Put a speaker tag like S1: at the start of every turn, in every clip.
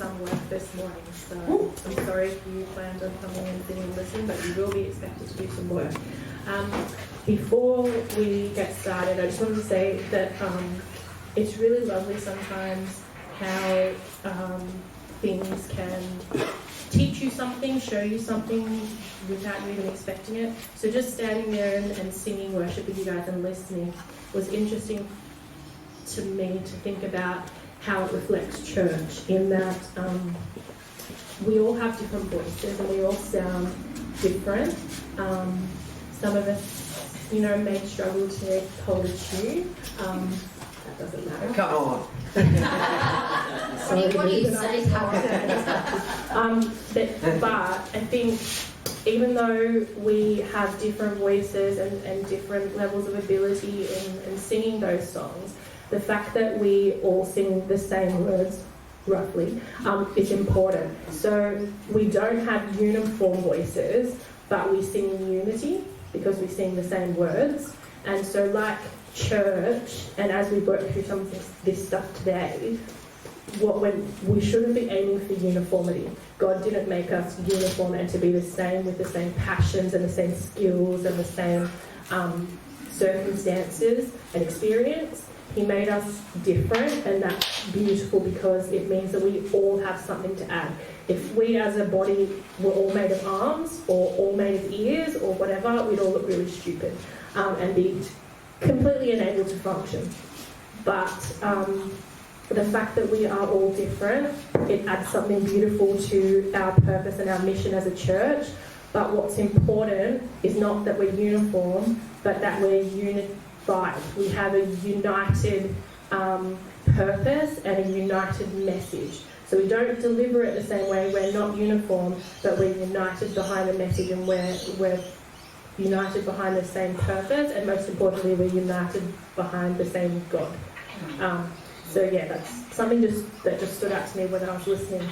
S1: some work this morning, so I'm sorry if you planned on coming and sitting and listening, but you will be expected to do some work. Before we get started, I just wanted to say that it's really lovely sometimes how things can teach you something, show you something without you even expecting it. So just standing there and singing worship with you guys and listening was interesting to me to think about how it reflects church, in that we all have different voices and we all sound different. Some of us, may struggle to hold a tune. That doesn't matter.
S2: Come on.
S3: What do you say?
S1: But I think even though we have different voices and different levels of ability in singing those songs, the fact that we all sing the same words, roughly, is important. So we don't have uniform voices, but we sing in unity because we sing the same words. And so like church, and as we work through some of this stuff today, we shouldn't be aiming for uniformity. God didn't make us uniform and to be the same, with the same passions and the same skills and the same circumstances and experience. He made us different, and that's beautiful because it means that we all have something to add. If we as a body were all made of arms or all made of ears or whatever, we'd all look really stupid and be completely unable to function. But the fact that we are all different, it adds something beautiful to our purpose and our mission as a church. But what's important is not that we're uniform, but that we're unified. We have a united purpose and a united message. So we don't deliver it the same way. We're not uniform, but we're united behind the message, and we're united behind the same purpose, and most importantly, we're united behind the same God. So yeah, that's something that just stood out to me when I was listening.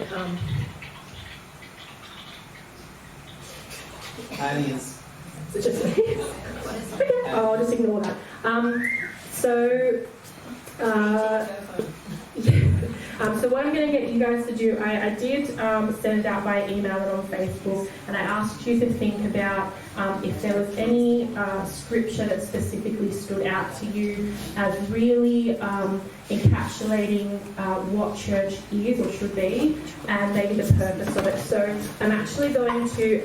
S2: Aliens.
S1: Is it just me? Okay, I'll just ignore that. So what I'm going to get you guys to do, I did send it out by email and on Facebook, and I asked you to think about if there was any scripture that specifically stood out to you as really encapsulating what church is or should be, and maybe the purpose of it. So I'm actually going to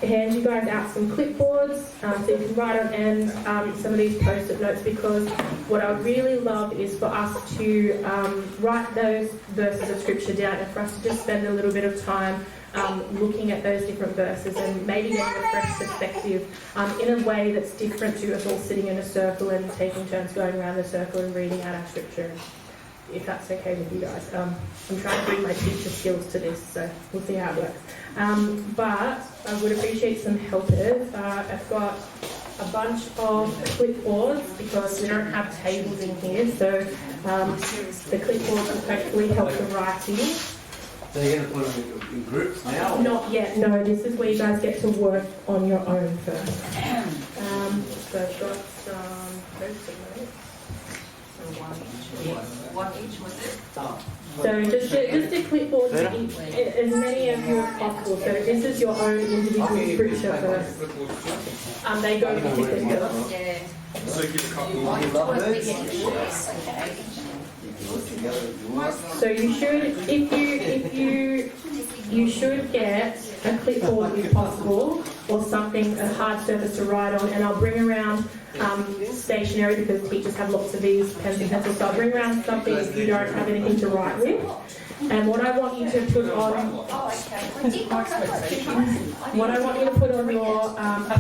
S1: hand you guys out some clipboards so you can write on end some of these post-it notes, because what I would really love is for us to write those verses of scripture down, and for us to just spend a little bit of time looking at those different verses and maybe getting a fresh perspective in a way that's different to us all sitting in a circle and taking turns going around the circle and reading out our scripture, if that's okay with you guys. I'm trying to bring my teacher skills to this, so we'll see how it works. But I would appreciate some helpers. I've got a bunch of clipboards because we don't have tables in here, so the clipboards will hopefully help the writing.
S2: So you're going to put them in groups now?
S1: Not yet, no. This is where you guys get to work on your own first. So I've got some post-it notes.
S3: One each, was it?
S1: So just a clipboard to each, as many of you as possible. So this is your own individual scripture first. They go together.
S3: Yeah.
S4: So give a couple.
S1: So you should, you should get a clipboard if possible, or something, a hard surface to write on, and I'll bring around stationery because teachers have lots of these pens and pencils, so I'll bring around something if you don't have anything to write with. And what I want you to put on, your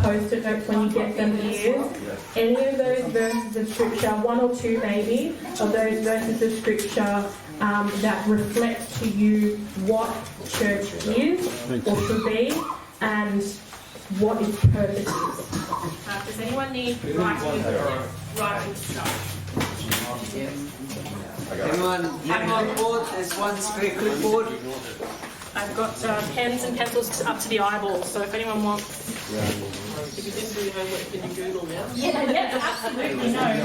S1: post-it notes when you get them is any of those verses of scripture, one or two maybe, of those verses of scripture that reflect to you what church is or should be, and what its purpose is. Does anyone need writing stuff?
S2: Anyone have a clipboard? There's one spare clipboard.
S1: I've got pens and pencils up to the eyeballs, so if anyone wants
S4: If you didn't do your homework, can you Google now?
S1: Yeah, absolutely, no. Yeah.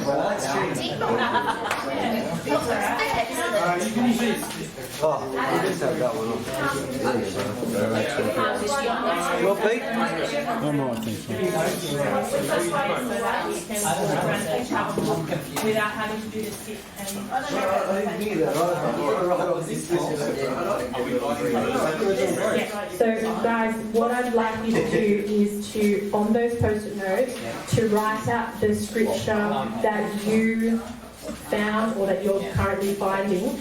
S5: Oh, you didn't have that one on. Well, Pete?
S6: I'm right, thanks.
S1: That's why it's so that we can walk around and travel without having to do the sit and. Yeah. So guys, what I'd like you to do is to, on those post-it notes, to write out the scripture that you found or that you're currently finding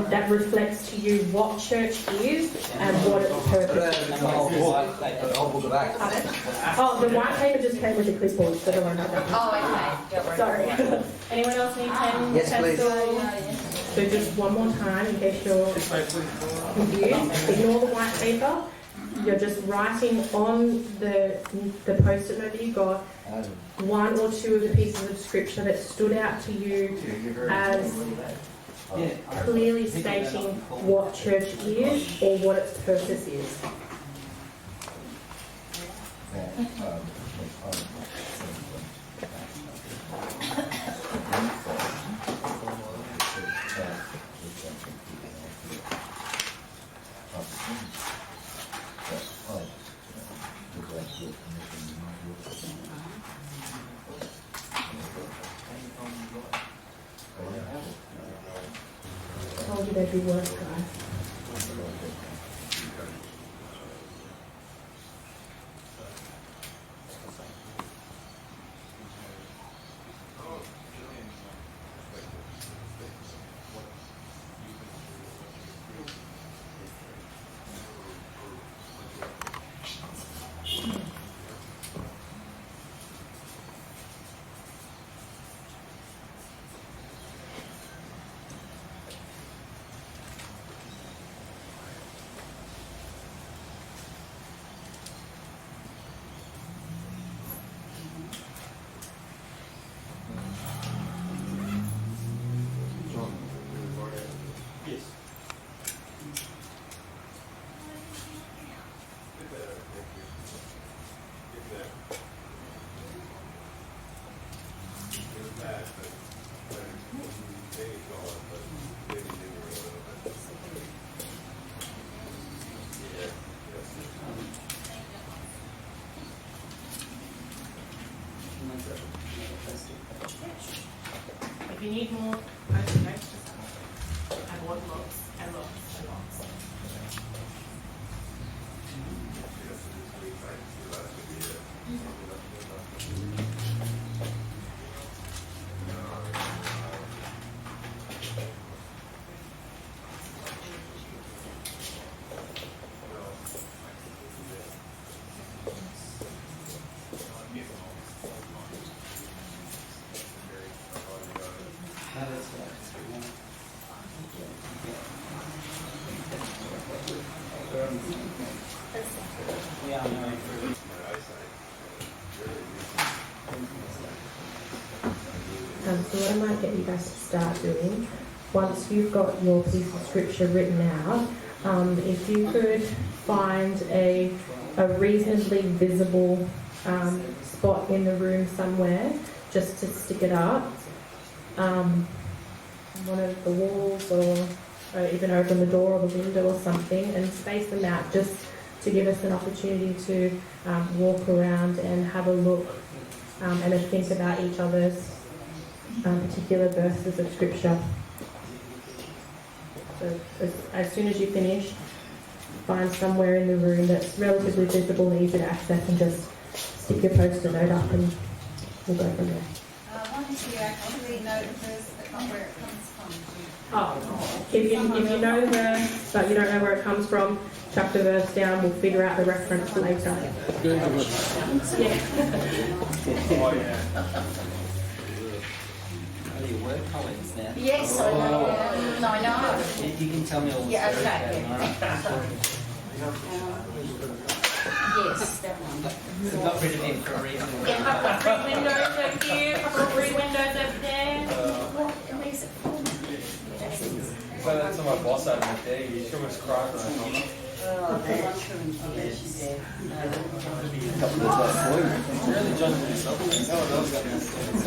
S1: that reflects to you what church is and what its purpose is. Oh, the white paper just came with the clipboard, so don't worry about that.
S3: Oh, okay. Don't worry.
S1: Sorry. Anyone else need pen?
S5: Yes, please.
S1: pencil? So just one more time in case you're confused. Ignore the white paper. You're just writing on the post-it note that you got one or two of the pieces of scripture that stood out to you as clearly stating what church is or what its purpose is. I told you there'd be work, guys. If you need more, post-it notes, just I bought lots and lots and lots. So what I might get you guys to start doing, once you've got your piece of scripture written out, if you could find a reasonably visible spot in the room somewhere, just to stick it up, one of the walls or even open the door or the window or something, and space them out just to give us an opportunity to walk around and have a look and to think about each other's particular verses of scripture. So as soon as you finish, find somewhere in the room that's relatively visible and easy to access and just stick your post-it note up and we'll go from there.
S7: Why don't you actually know the verse but not where it comes from?
S1: Oh, if you know the verse but you don't know where it comes from, chuck the verse down, we'll figure out the reference later.
S2: Collins now.
S3: Yes, I know. No, I know.
S2: You can tell me all the
S3: Yeah,
S2: stories
S3: okay.
S2: about it,
S3: Yes, that one.
S2: I got rid of him for a reason.
S1: Yeah, I've got 3 windows over here, I've got 3 windows over there.
S3: What is it for?
S8: So that's my boss over there. You almost cried when I told him.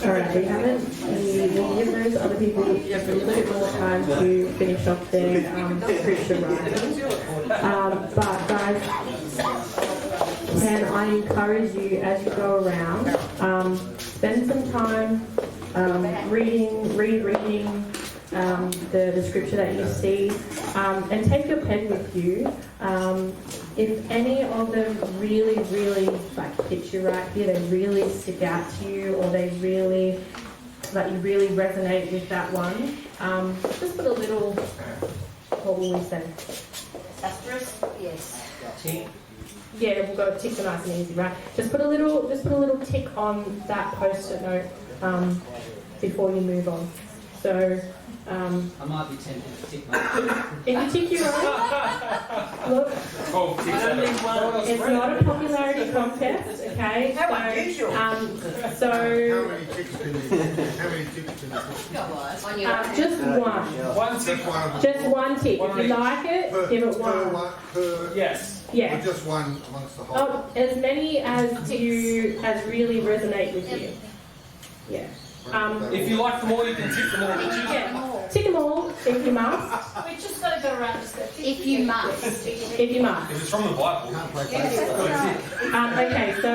S1: Alright, we haven't, we'll give those other people a little bit more time to finish off their scripture writing. But guys, can I encourage you as you go around, spend some time rereading the scripture that you see, and take your pen with you. If any of them really like hit you right here, they really stick out to you, or they really you really resonate with that one, just put a little, what will we say?
S3: Asterisk? Yes.
S1: Yeah, we'll go ticks are nice and easy, right? Just put a little tick on that post-it note before you move on. So
S6: I might be tempted to tick my
S1: if you tick your own, look, it's not a popularity contest, okay?
S2: How unusual.
S1: So
S8: How many ticks can you
S3: On your
S1: just one.
S4: One tick.
S8: Just one of them.
S1: Just one tick. If you like it, give it one.
S4: Yes.
S1: Yeah.
S8: Or just one amongst the whole.
S1: Oh, as many as really resonate with you. Yeah.
S4: If you like them all, you can tick them all.
S1: Yeah. Tick them all if you must.
S3: We just got to go around just if you must.
S1: If you must.
S4: If it's from the Bible.
S8: Can't play both.
S1: Okay, so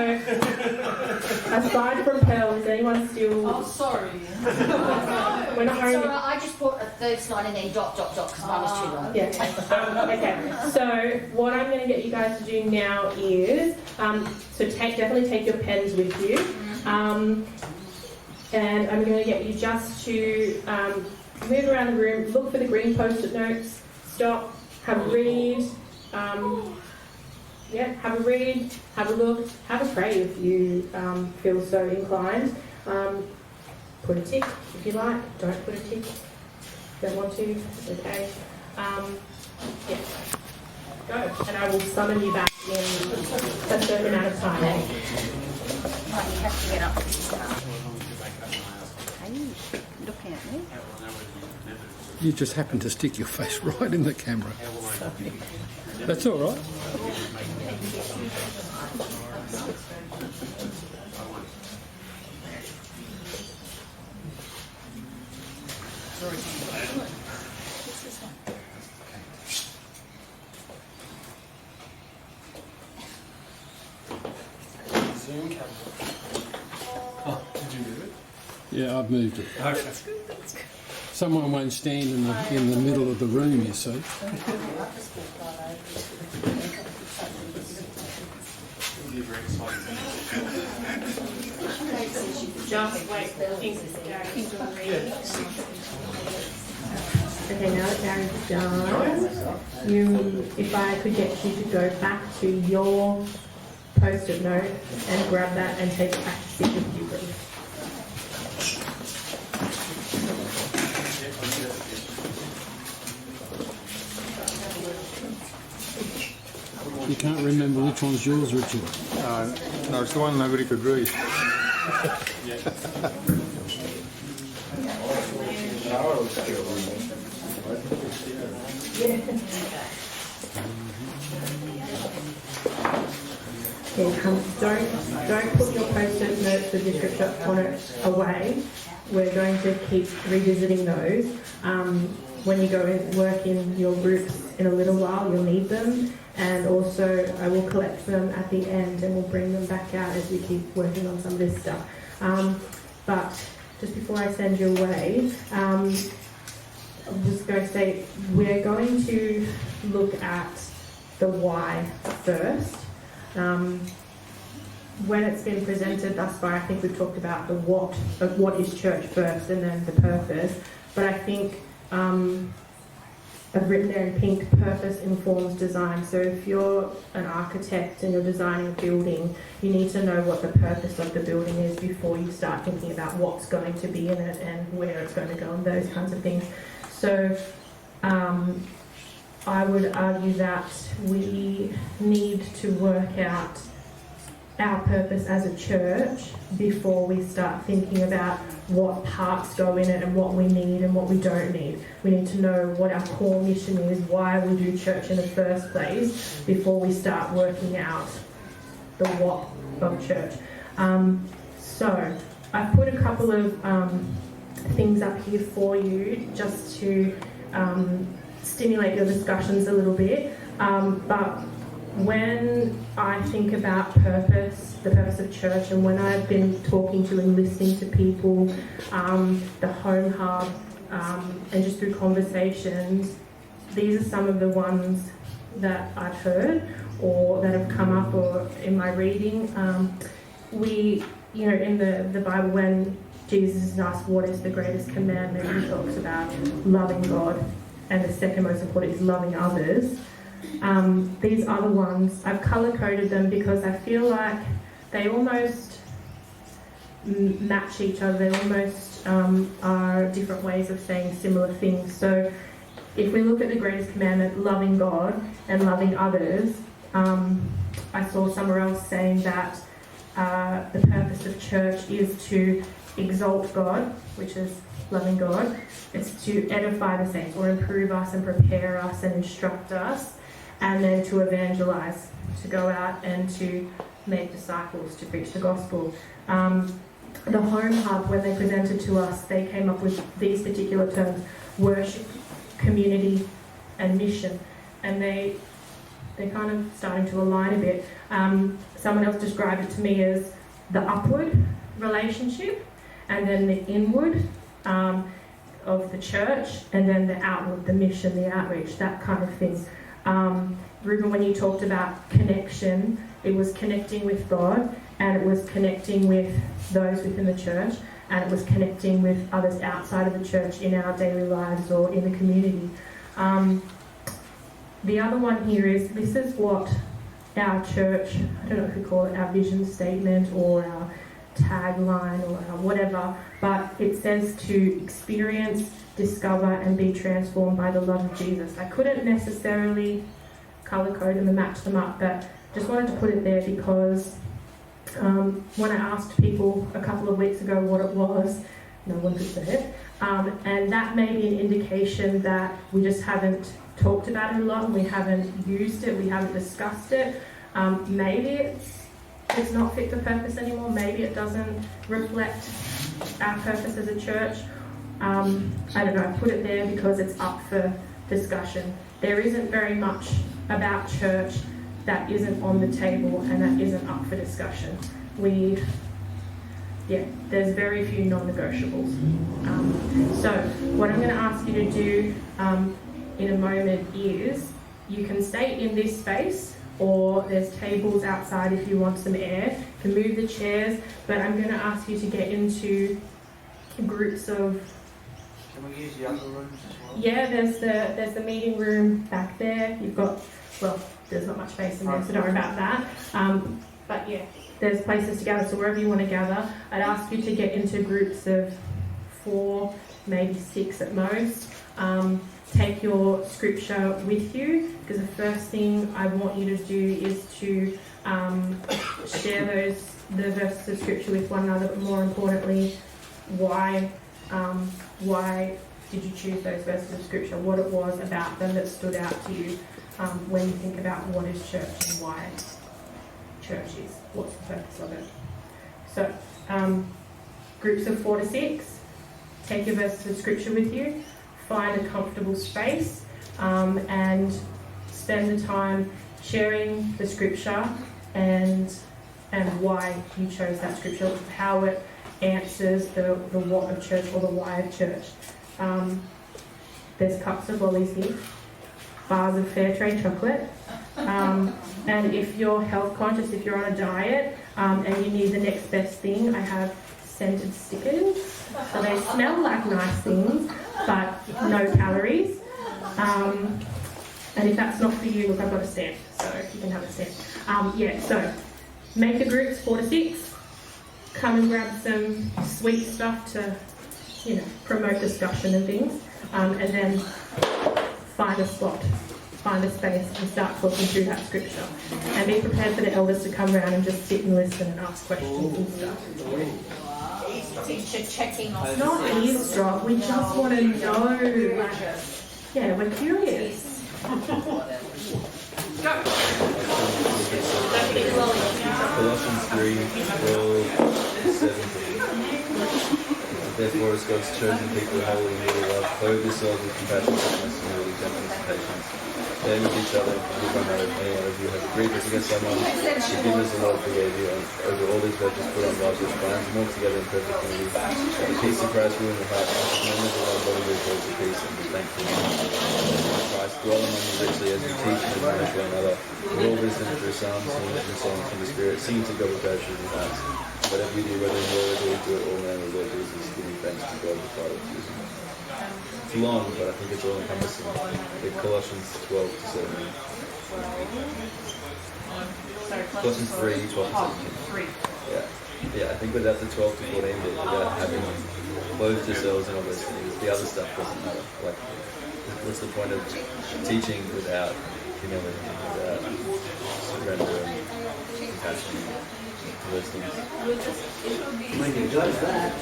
S1: aside from Pearl, is anyone still?
S3: Oh, sorry.
S1: We're not
S3: It's
S1: only.
S3: alright, I just put a first line and then dot because mine was too long.
S1: Yeah. Okay. So what I'm going to get you guys to do now is definitely take your pens with you, and I'm going to get you just to move around the room, look for the green post-it notes, stop, have a read. Have a read, have a look, have a pray if you feel so inclined. Put a tick if you like, don't put a tick. Don't want to, it's okay. Go, and I will summon you back in a certain amount of time.
S3: Right, you have to get up and start. Are you looking at me?
S9: You just happened to stick your face right in the camera. That's all right.
S4: Zoom camera. Oh, did you move it?
S9: Yeah, I've moved it.
S4: Okay.
S9: Someone won't stand in the middle of the room, you see.
S1: Just wait for Gary's to read. Okay, now that Gary's done, if I could get you to go back to your post-it note and grab that and take it back to sit with you, please.
S9: You can't remember which one's yours, Richard.
S8: No, it's the one nobody could read.
S1: Don't put your post-it notes with your scripture on it away. We're going to keep revisiting those. When you go and work in your groups in a little while, you'll need them. And also, I will collect them at the end and we'll bring them back out as we keep working on some of this stuff. But just before I send you away, I'm just going to say we're going to look at the why first. When it's been presented thus far, I think we've talked about the what is church first and then the purpose. But I think I've written there in pink, purpose informs design. So if you're an architect and you're designing a building, you need to know what the purpose of the building is before you start thinking about what's going to be in it and where it's going to go and those kinds of things. So I would argue that we need to work out our purpose as a church before we start thinking about what parts go in it and what we need and what we don't need. We need to know what our core mission is, why we do church in the first place, before we start working out the what of church. So I've put a couple of things up here for you just to stimulate your discussions a little bit. But when I think about purpose, the purpose of church, and when I've been talking to and listening to people, the Home Hub, and just through conversations, these are some of the ones that I've heard or that have come up or in my reading. In the Bible, when Jesus is asked what is the greatest commandment, he talks about loving God, and the second most important is loving others. These other ones, I've colour-coded them because I feel like they almost match each other. They almost are different ways of saying similar things. So if we look at the greatest commandment, loving God and loving others, I saw somewhere else saying that the purpose of church is to exalt God, which is loving God. It's to edify the saints or improve us and prepare us and instruct us, and then to evangelize, to go out and to make disciples, to preach the gospel. The Home Hub, when they presented to us, they came up with these particular terms: worship, community, and mission. And they're kind of starting to align a bit. Someone else described it to me as the upward relationship, and then the inward of the church, and then the outward, the mission, the outreach, that kind of thing. Ruben, when you talked about connection, it was connecting with God, and it was connecting with those within the church, and it was connecting with others outside of the church in our daily lives or in the community. The other one here is, this is what our church, I don't know if we call it our vision statement or our tagline or our whatever, but it says to experience, discover and be transformed by the love of Jesus. I couldn't necessarily colour code them and match them up, but just wanted to put it there because when I asked people a couple of weeks ago what it was, no one could say it, and that may be an indication that we just haven't talked about it a lot, and we haven't used it, we haven't discussed it. Maybe it's not fit for purpose anymore. Maybe it doesn't reflect our purpose as a church. I don't know, I put it there because it's up for discussion. There isn't very much about church that isn't on the table and that isn't up for discussion. There's very few non-negotiables. So what I'm going to ask you to do in a moment is, you can stay in this space, or there's tables outside if you want some air. You can move the chairs, but I'm going to ask you to get into groups of...
S5: Can we use the other rooms as well?
S1: Yeah, there's the meeting room back there. You've got, well, there's not much space in there, so don't worry about that. But yeah, there's places to gather, so wherever you want to gather, I'd ask you to get into groups of 4, maybe 6 at most. Take your scripture with you, because the first thing I want you to do is to share the verses of scripture with one another, but more importantly, why did you choose those verses of scripture, what it was about them that stood out to you when you think about what is church and why church is, what's the purpose of it. So groups of 4 to 6, take your verses of scripture with you, find a comfortable space, and spend the time sharing the scripture and why you chose that scripture, how it answers the what of church or the why of church. There's cups of lollies here, bars of fair trade chocolate, and if you're health conscious, if you're on a diet and you need the next best thing, I have scented stickers. So they smell like nice things, but no calories. And if that's not for you, look, I've got a stamp, so you can have a stamp. So make your groups 4 to 6. Come and grab some sweet stuff to, promote discussion and things, and then find a spot find a space and start talking through that scripture. And be prepared for the elders to come around and just sit and listen and ask questions and stuff.
S3: Teacher checking off.
S1: It's not eavesdrop, we just want to know. Yeah, we're curious.
S10: Colossians 3:12-17. Therefore, as God's chosen people, holy and dearly loved, clothe yourselves with compassion, goodness, humility, gentleness, and patience. Bear with each other, and forgive one another if any one of you has grievous against someone. Forgive as the Lord forgave you. And over all these virtues put on righteous bonds, and walk together in perfect unity. The peace of Christ rule in your hearts, and members of one body with the peace and be thankful. Christ dwell among you richly as you teach and admonish one another. With all wisdom through psalms, hymns, and songs from the Spirit, sing to God with gratitude in your hearts. Whatever you do, whether in word or do it all man with Lord Jesus, giving thanks to God the Father through Him. It's long, but I think it's all encompassing. In Colossians 12-17. Colossians 3:12-17. Yeah, I think without the 12 to 14 bit, without having clothed yourselves and all those things, the other stuff doesn't matter. Like, what's the point of teaching without humility, without surrender and compassion? Those things.
S2: When you judge that,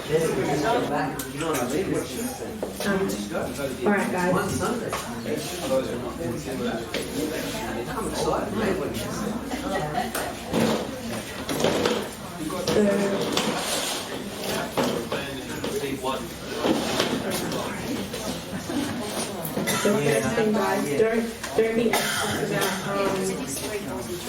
S2: then we just go back. You know what I mean? It's just,
S1: All right, guys.
S2: one Sunday. I'm excited, man, what you
S1: So first thing, guys, don't be anxious about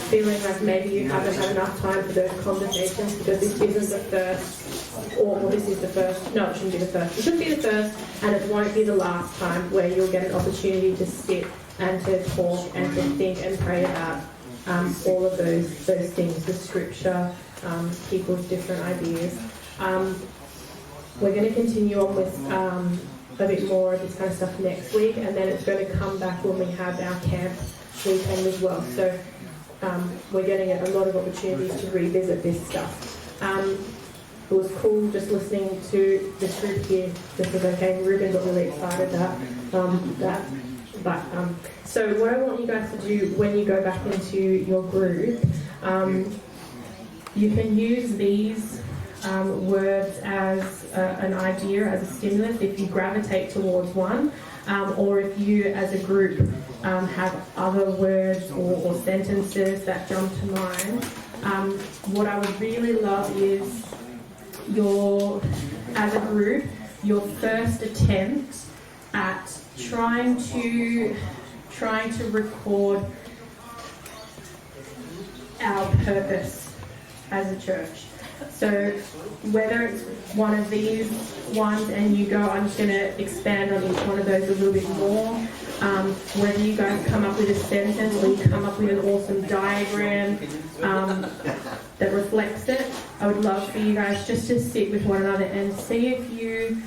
S1: feeling like maybe you haven't had enough time for those conversations, because this isn't the first, or this is the first. No, it shouldn't be the first. It should be the first, and it won't be the last time where you'll get an opportunity to sit and to talk and to think and pray about all of those things, the scripture, people's different ideas. We're going to continue on with a bit more of this kind of stuff next week, and then it's going to come back when we have our camp weekend as well. So we're getting a lot of opportunities to revisit this stuff. It was cool just listening to this group here. This is okay. Ruben got really excited so what I want you guys to do when you go back into your group, you can use these words as an idea, as a stimulus, if you gravitate towards one, or if you as a group have other words or sentences that jump to mind. What I would really love is as a group, your first attempt at trying to record our purpose as a church. So whether it's one of these ones and you go, I'm just going to expand on each one of those a little bit more, whether you guys come up with a sentence or you come up with an awesome diagram that reflects it, I would love for you guys just to sit with one another and see if you,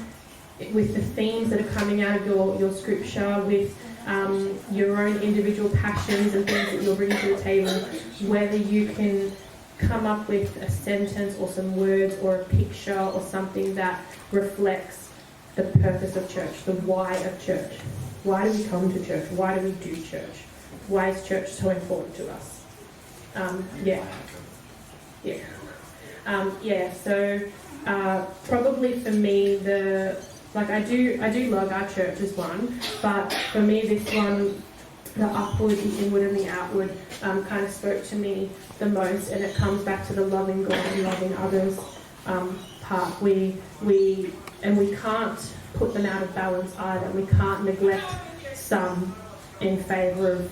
S1: with the themes that are coming out of your scripture, with your own individual passions and things that you're bringing to the table, whether you can come up with a sentence or some words or a picture or something that reflects the purpose of church, the why of church. Why do we come to church? Why do we do church? Why is church so important to us? So probably for me, I do love our church as one, but for me this one, the upward, the inward and the outward kind of spoke to me the most, and it comes back to the loving God and loving others part. We can't put them out of balance either. We can't neglect some in favour of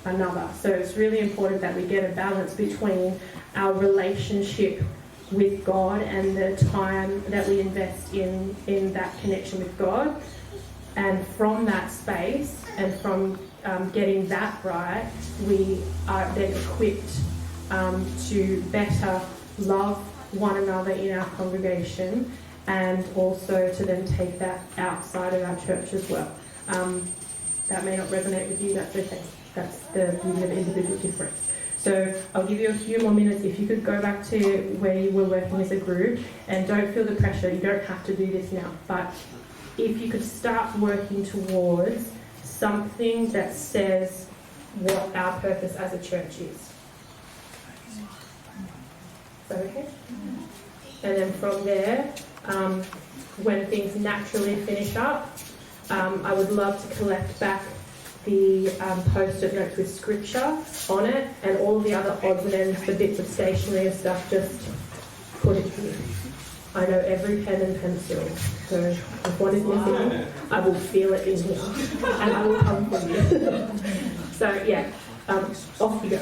S1: another. So it's really important that we get a balance between our relationship with God and the time that we invest in that connection with God, and from that space and from getting that right, we are then equipped to better love one another in our congregation, and also to then take that outside of our church as well. That may not resonate with you, that's okay. That's the beauty of individual difference. So I'll give you a few more minutes. If you could go back to where you were working as a group, and don't feel the pressure, you don't have to do this now, but if you could start working towards something that says what our purpose as a church is. Is that okay? And then from there, when things naturally finish up, I would love to collect back the post-it notes with scripture on it, and all the other odds and ends, the bits of stationery and stuff, just put it here. I know every pen and pencil, so if one is missing, I will feel it in here, and I will come for you. So yeah, off you go.